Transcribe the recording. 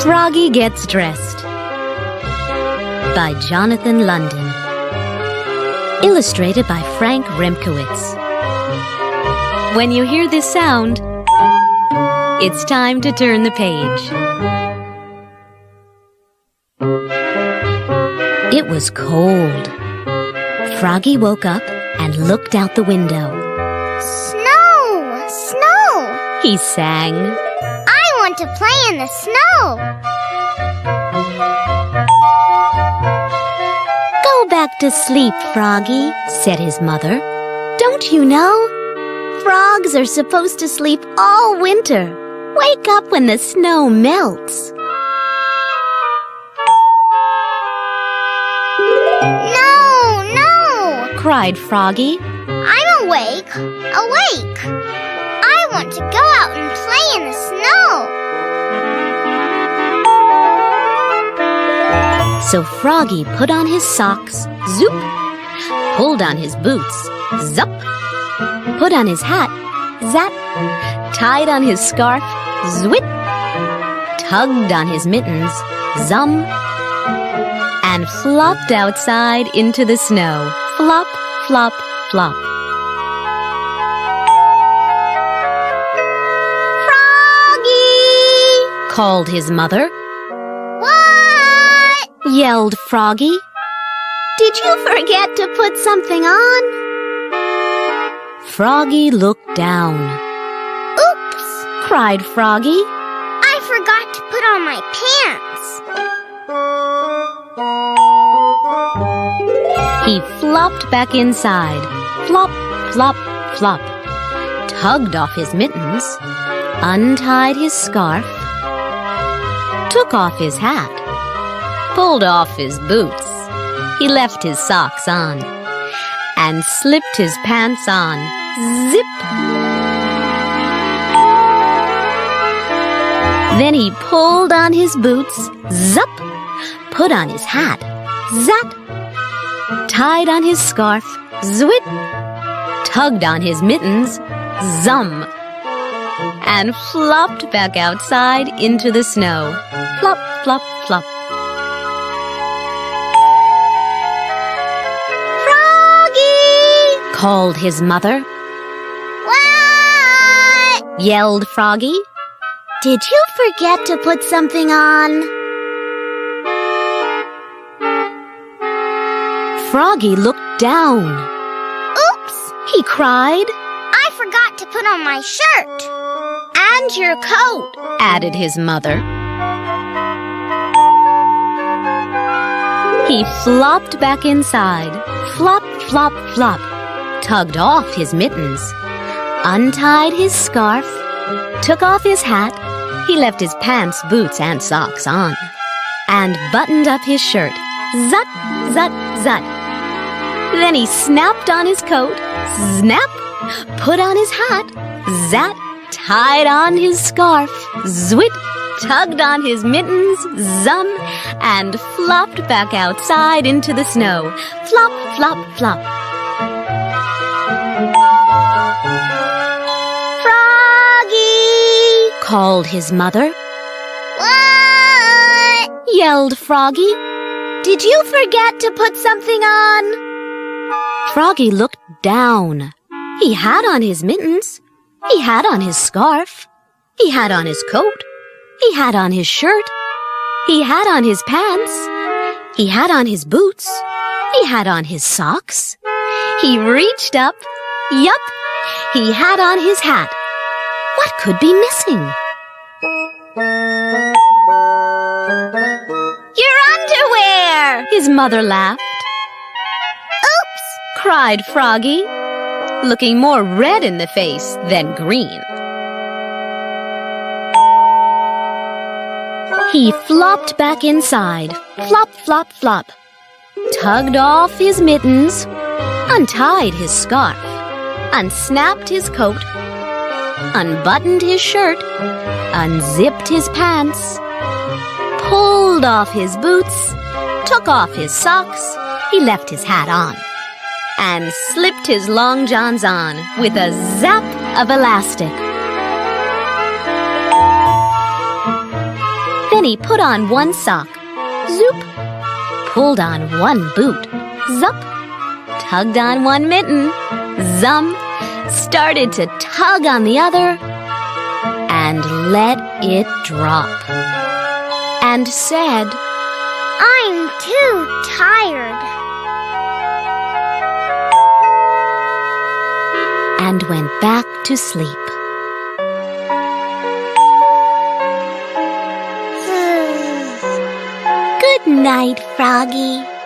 Froggy Gets Dressed by Jonathan London. Illustrated by Frank Remkowitz. When you hear this sound, it's time to turn the page. It was cold. Froggy woke up and looked out the window. Snow! Snow! He sang. I want to play in the snow! Go back to sleep, Froggy, said his mother. Don't you know? Frogs are supposed to sleep all winter. Wake up when the snow melts. No! Cried Froggy. I'm awake! I want to go out and play in the snow! So Froggy put on his socks, zoop, pulled on his boots, zup, put on his hat, zap, tied on his scarf, zwit, tugged on his mittens, zum, and flopped outside into the snow, flop, flop, flop. Froggy! Called his mother. What? Yelled Froggy. Did you forget to put something on? Froggy looked down. Oops! Cried Froggy. I forgot to put on my pants. He flopped back inside. Flop, flop, flop. Tugged off his mittens. Untied his scarf. Took off his hat. Pulled off his boots. He left his socks on. And slipped his pants on. Zip! Then he pulled on his boots. Zup! Put on his hat. Zap! Tied on his scarf. Zwit! Tugged on his mittens. Zum! And flopped back outside into the snow. Flop, flop, flop. Froggy! Called his mother. What? Yelled Froggy. Did you forget to put something on? Froggy looked down. Oops! He cried. I forgot to put on my shirt. And your coat, added his mother. He flopped back inside. Flop, flop, flop. Tugged off his mittens. Untied his scarf. Took off his hat. He left his pants, boots, and socks on. And buttoned up his shirt. Zut, zut, zut. Then he snapped on his coat. Snap. Put on his hat. Zat. Tied on his scarf. Zwit. Tugged on his mittens. Zum. And flopped back outside into the snow. Flop, flop, flop. Froggy! Called his mother. What? Yelled Froggy. Did you forget to put something on? Froggy looked down. He had on his mittens. He had on his scarf. He had on his coat. He had on his shirt. He had on his pants. He had on his boots. He had on his socks. He reached up. Yup, he had on his hat. What could be missing? Your underwear! His mother laughed. Oops! Cried Froggy, looking more red in the face than green. He flopped back inside. Flop, flop, flop. Tugged off his mittens. Untied his scarf. Unsnapped his coat. Unbuttoned his shirt. Unzipped his pants. Pulled off his boots. Took off his socks. He left his hat on. And slipped his long johns on with a zap of elastic. Then he put on one sock. Zoop! Pulled on one boot. Zup! Tugged on one mitten. Zum! Started to tug on the other and let it drop. And said, I'm too tired. And went back to sleep. Good night, Froggy.